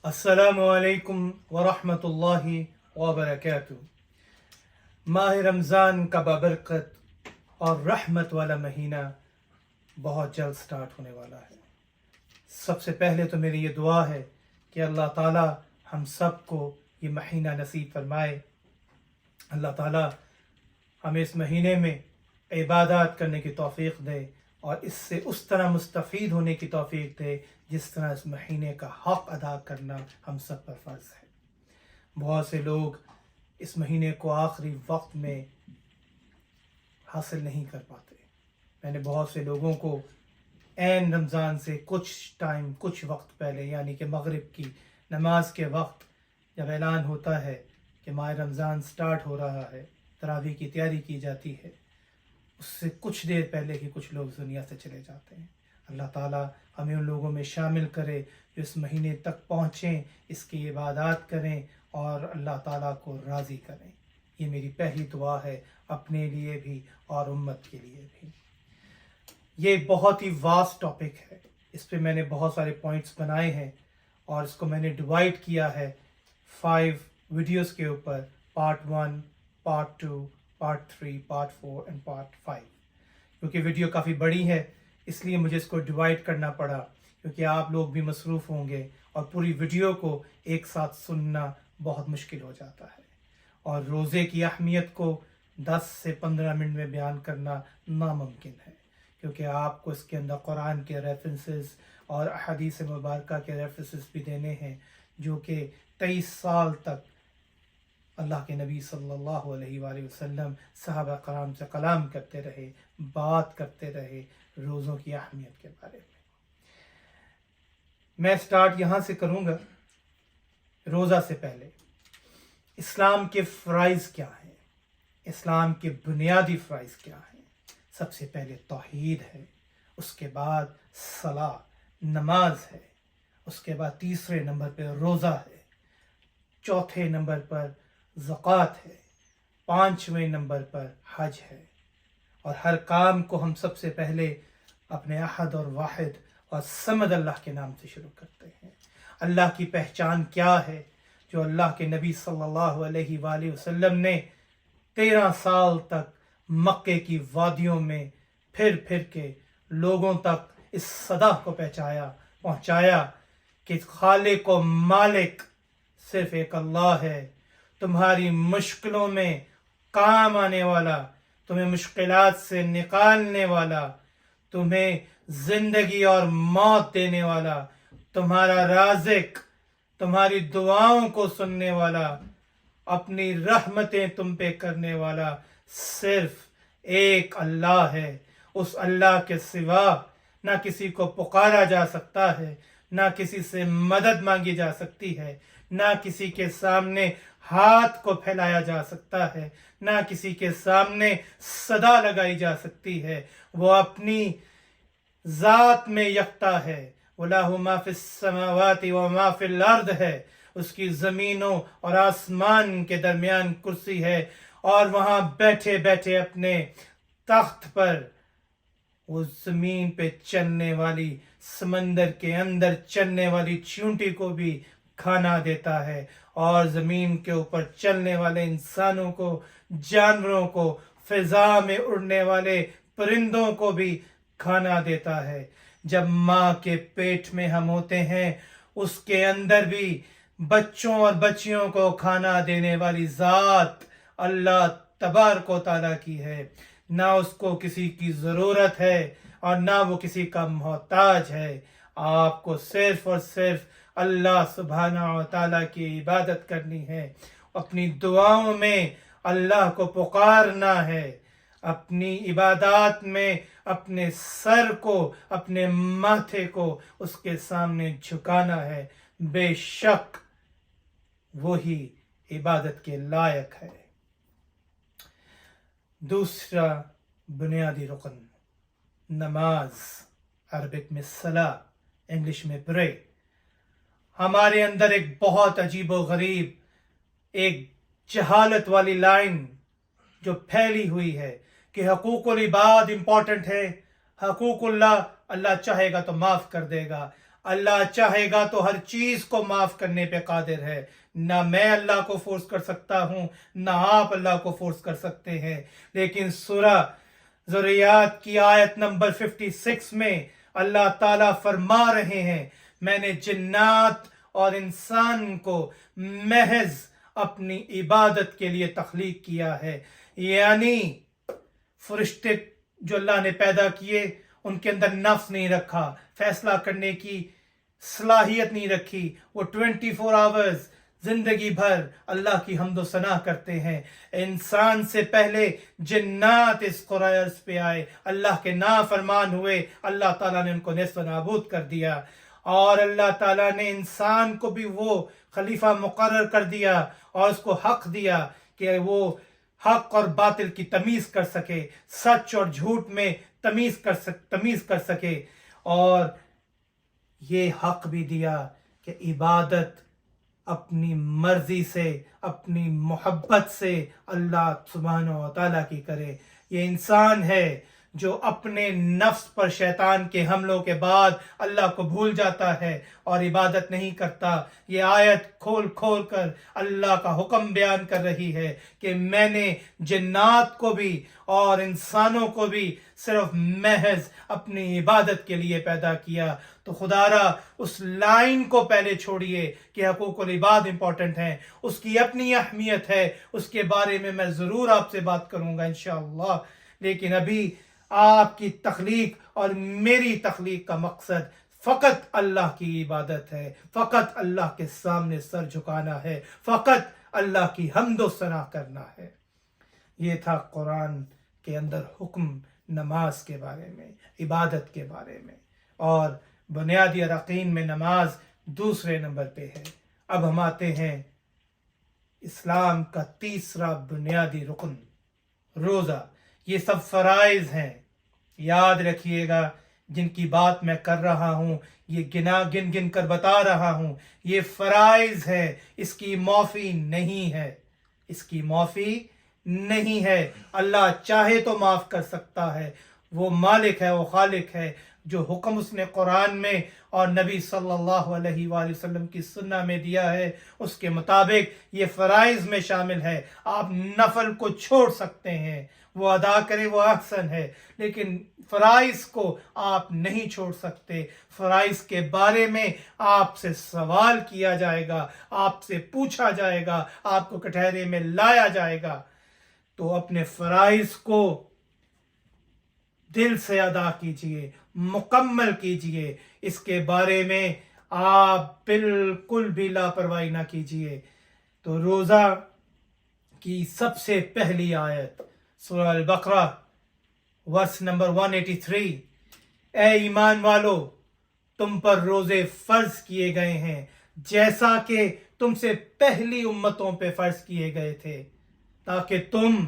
अस्सलामु अलैकुम वरहमतुल्लाहि वबरकातुहू। माह रमज़ान का बाबरकत और रहमत वाला महीना बहुत जल्द स्टार्ट होने वाला है। सबसे पहले तो मेरी ये दुआ है कि अल्लाह ताला हम सब को ये महीना नसीब फरमाए। अल्लाह ताला हमें इस महीने में इबादत करने की तौफीक दे और इससे उस तरह मुस्तफ़ीद होने की तौफीक दे जिस तरह इस महीने का हक़ अदा करना हम सब पर फ़र्ज़ है। बहुत से लोग इस महीने को आखिरी वक्त में हासिल नहीं कर पाते। मैंने बहुत से लोगों को ऐन रमज़ान से कुछ वक्त पहले यानी कि मगरिब की नमाज के वक्त जब ऐलान होता है कि माह रमज़ान स्टार्ट हो रहा है, तरावी की तैयारी की जाती है, उससे कुछ देर पहले ही कुछ लोग दुनिया से चले जाते हैं। अल्लाह ताला हमें उन लोगों में शामिल करे जो इस महीने तक पहुँचें, इसकी इबादत करें और अल्लाह ताला को राज़ी करें। ये मेरी पहली दुआ है अपने लिए भी और उम्मत के लिए भी। ये बहुत ही वास्ट टॉपिक है, इस पे मैंने बहुत सारे पॉइंट्स बनाए हैं और इसको मैंने डिवाइड किया है 5 वीडियोस के ऊपर, part 1, part 2, part 3, part 4 and part 5। क्योंकि वीडियो काफ़ी बड़ी है इसलिए मुझे इसको डिवाइड करना पड़ा, क्योंकि आप लोग भी मसरूफ़ होंगे और पूरी वीडियो को एक साथ सुनना बहुत मुश्किल हो जाता है। और रोज़े की अहमियत को 10 से 15 मिनट में बयान करना नामुमकिन है, क्योंकि आपको इसके अंदर कुरान के रेफरेंसेस और हदीस मुबारका के रेफरेंसेस भी देने हैं जो कि 23 साल तक अल्लाह के नबी सल्लल्लाहु अलैहि वसल्लम सहाबा कराम से कलाम करते रहे, बात करते रहे रोज़ों की अहमियत के बारे में। मैं स्टार्ट यहाँ से करूँगा। रोज़ा से पहले इस्लाम के फ़राइज़ क्या हैं, इस्लाम के बुनियादी फ़राइज़ क्या हैं। सबसे पहले तौहीद है, उसके बाद सला नमाज है, उसके बाद तीसरे नंबर पर रोज़ा है, चौथे नंबर पर ज़कात है, 5वें नंबर पर हज है। और हर काम को हम सबसे पहले अपने अहद और वाहिद और समद अल्लाह के नाम से शुरू करते हैं। अल्लाह की पहचान क्या है जो अल्लाह के नबी सल्लल्लाहु अलैहि वसल्लम ने 13 साल तक मक्के की वादियों में फिर के लोगों तक इस सदा को पहुँचाया कि खालिक व मालिक सिर्फ एक अल्लाह है। तुम्हारी मुश्किलों में काम आने वाला, तुम्हें मुश्किलात से निकालने वाला, तुम्हें जिंदगी और मौत देने वाला, तुम्हारा राज़िक, तुम्हारी दुआओं को सुनने वाला, अपनी रहमतें तुम पे करने वाला सिर्फ एक अल्लाह है। उस अल्लाह के सिवा ना किसी को पुकारा जा सकता है, ना किसी से मदद मांगी जा सकती है, ना किसी के सामने हाथ को फैलाया जा सकता है, ना किसी के सामने सदा लगाई जा सकती है। वो अपनी ज़ात में यकता है। वलाहु मा फिस समावाति व मा फिल अर्द है, उसकी ज़मीनों और आसमान के दरमियान कुर्सी है और वहाँ बैठे बैठे अपने तख्त पर वो ज़मीन पे चलने वाली, समंदर के अंदर चलने वाली चींटी को भी खाना देता है और ज़मीन के ऊपर चलने वाले इंसानों को, जानवरों को, फ़िज़ा में उड़ने वाले परिंदों को भी खाना देता है। जब माँ के पेट में हम होते हैं उसके अंदर भी बच्चों और बच्चियों को खाना देने वाली ज़ात अल्लाह तबारक व तआला की है। ना उसको किसी की ज़रूरत है और ना वो किसी का मोहताज है। आपको सिर्फ और सिर्फ अल्लाह सुब्हाना व तआला की इबादत करनी है, अपनी दुआओं में अल्लाह को पुकारना है, अपनी इबादत में अपने सर को, अपने माथे को उसके सामने झुकाना है। बेशक वही इबादत के लायक है। दूसरा बुनियादी रुकन नमाज, अरबिक में सला, इंग्लिश में प्रे। हमारे अंदर एक बहुत अजीबो गरीब, एक जहालत वाली लाइन जो फैली हुई है कि हकूकुल इबाद इम्पॉर्टेंट है, हकूकुल्लाह अल्लाह चाहेगा तो माफ़ कर देगा, अल्लाह चाहेगा तो हर चीज को माफ करने पे कादिर है। ना मैं अल्लाह को फोर्स कर सकता हूं, ना आप अल्लाह को फोर्स कर सकते हैं। लेकिन सूरह ज़ुर्रियात की आयत नंबर 56 में अल्लाह ताला फरमा रहे हैं, मैंने जिन्नात और इंसान को महज अपनी इबादत के लिए तख्लीक किया है। यानी फरिश्ते जो अल्लाह ने पैदा किए, उनके अंदर नफ्स नहीं रखा, फैसला करने की सलाहियत नहीं रखी। वो 24 आवर्स जिंदगी भर अल्लाह की हम्दो सना करते हैं। इंसान से पहले जिन्नात इस कुरायर्स पे आए, अल्लाह के नाफरमान हुए, अल्लाह ताला ने उनको नेस्त नाबूद कर दिया। और अल्लाह ताला ने इंसान को भी वो खलीफा मुकर्रर कर दिया और उसको हक दिया कि वो हक और बातिल की तमीज कर सके, सच और झूठ में तमीज कर सके। और ये हक भी दिया कि इबादत अपनी मर्जी से, अपनी मोहब्बत से अल्लाह सुब्हानहू व तआला की करे। ये इंसान है जो अपने नफ्स पर शैतान के हमलों के बाद अल्लाह को भूल जाता है और इबादत नहीं करता। ये आयत खोल खोल कर अल्लाह का हुक्म बयान कर रही है कि मैंने जिन्नात को भी और इंसानों को भी सिर्फ महज अपनी इबादत के लिए पैदा किया। तो खुदारा उस लाइन को पहले छोड़िए कि हकूकुल इबाद इंपॉर्टेंट है, उसकी अपनी अहमियत है, उसके बारे में मैं ज़रूर आपसे बात करूंगा इंशाअल्लाह। लेकिन अभी आपकी तख्लीक और मेरी तख्लीक का मकसद फ़कत अल्लाह की इबादत है, फ़कत अल्लाह के सामने सर झुकाना है, फ़कत अल्लाह की हम्दो सना करना है। ये था कुरान के अंदर हुक्म नमाज के बारे में, इबादत के बारे में। और बुनियादी अरकान में नमाज दूसरे नंबर पे है। अब हम आते हैं इस्लाम का तीसरा बुनियादी रुकन, रोज़ा। ये सब फ़राइज़ हैं, याद रखिएगा। जिनकी बात मैं कर रहा हूँ, ये गिन गिन कर बता रहा हूँ, ये फ़राइज़ है, इसकी माफ़ी नहीं है, इसकी माफ़ी नहीं है। अल्लाह चाहे तो माफ़ कर सकता है, वो मालिक है, वो खालिक है। जो हुक्म उसने कुरान में और नबी सल्लल्लाहु अलैहि वसल्लम की सुन्ना में दिया है, उसके मुताबिक ये फ़राइज़ में शामिल है। आप नफल को छोड़ सकते हैं, वो अदा करें, वो अहसन है, लेकिन फ़राइज़ को आप नहीं छोड़ सकते। फ़राइज़ के बारे में आपसे सवाल किया जाएगा, आपसे पूछा जाएगा, आपको कटहरे में लाया जाएगा। तो अपने फ़राइज़ को दिल से अदा कीजिए, मुकम्मल कीजिए। इसके बारे में आप बिल्कुल भी लापरवाही ना कीजिए। तो रोज़ा की सबसे पहली आयत सूरह अल-बकरा वर्स नंबर 183, ए ईमान वालो, तुम पर रोजे फर्ज किए गए हैं जैसा कि तुमसे पहली उम्मतों पे फर्ज किए गए थे, ताकि तुम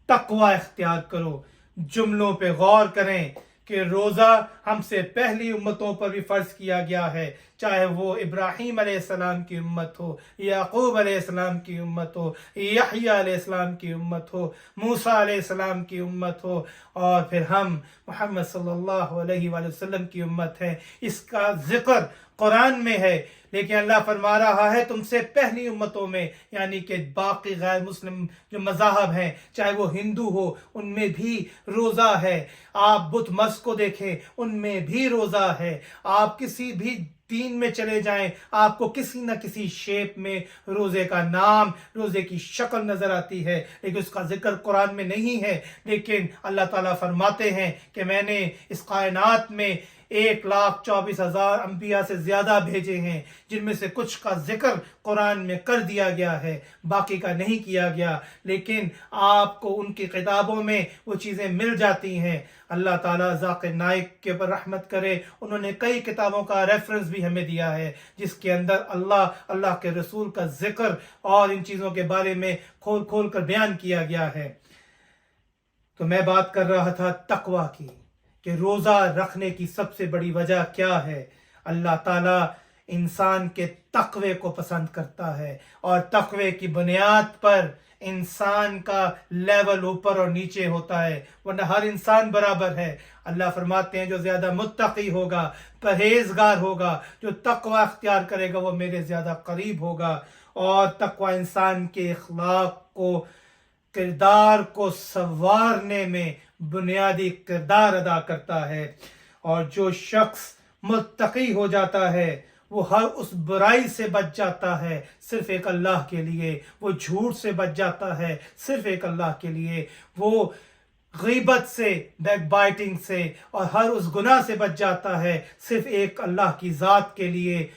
तकवा इख्तियार करो। जुमलों पे गौर करें कि रोज़ा हमसे पहली उम्मतों पर भी फ़र्ज किया गया है, चाहे वो इब्राहीम अलैहिस्सलाम की उम्मत हो, याकूब अलैहिस्सलाम की उम्मत हो, यहया अलैहिस्सलाम की उम्मत हो, मूसा अलैहिस्सलाम की उम्मत हो, और फिर हम मोहम्मद सल्लल्लाहु अलैहि वसल्लम की उम्मत है। इसका जिक्र कुरान में है, लेकिन अल्लाह फरमा रहा है तुमसे पहली उम्मतों में, यानी कि बाकी गैर मुस्लिम जो मज़ाहब हैं, चाहे वो हिंदू हो, उनमें भी रोज़ा है। आप बुत मस्जिद को देखें, उनमें भी रोज़ा है। आप किसी भी दीन में चले जाएं, आपको किसी न किसी शेप में रोज़े का नाम, रोज़े की शक्ल नज़र आती है, लेकिन उसका जिक्र कुरान में नहीं है। लेकिन अल्लाह ताला फरमाते हैं कि मैंने इस कायनात में 1,24,000 अंबिया से ज़्यादा भेजे हैं, जिनमें से कुछ का जिक्र कुरान में कर दिया गया है, बाकी का नहीं किया गया। लेकिन आपको उनकी किताबों में वो चीज़ें मिल जाती हैं। अल्लाह ताला ज़ाकिर नाइक के ऊपर रहमत करे, उन्होंने कई किताबों का रेफरेंस भी हमें दिया है, जिसके अंदर अल्लाह के रसूल का जिक्र और इन चीज़ों के बारे में खोल खोल कर बयान किया गया है। तो मैं बात कर रहा था तकवा की, कि रोज़ा रखने की सबसे बड़ी वजह क्या है। अल्लाह ताला इंसान के तकवे को पसंद करता है, और तकवे की बुनियाद पर انسان کا لیول اوپر اور نیچے ہوتا ہے، ورنہ ہر انسان برابر ہے۔ اللہ فرماتے ہیں جو زیادہ متقی ہوگا، پرہیزگار ہوگا، جو تقوی اختیار کرے گا وہ میرے زیادہ قریب ہوگا۔ اور تقوی انسان کے اخلاق کو، کردار کو سنوارنے میں بنیادی کردار ادا کرتا ہے۔ اور جو شخص متقی ہو جاتا ہے وہ ہر اس برائی سے بچ جاتا ہے صرف ایک اللہ کے لیے، وہ جھوٹ سے بچ جاتا ہے صرف ایک اللہ کے لیے، وہ غیبت سے، بیک بائٹنگ سے اور ہر اس گناہ سے بچ جاتا ہے صرف ایک اللہ کی ذات کے لیے۔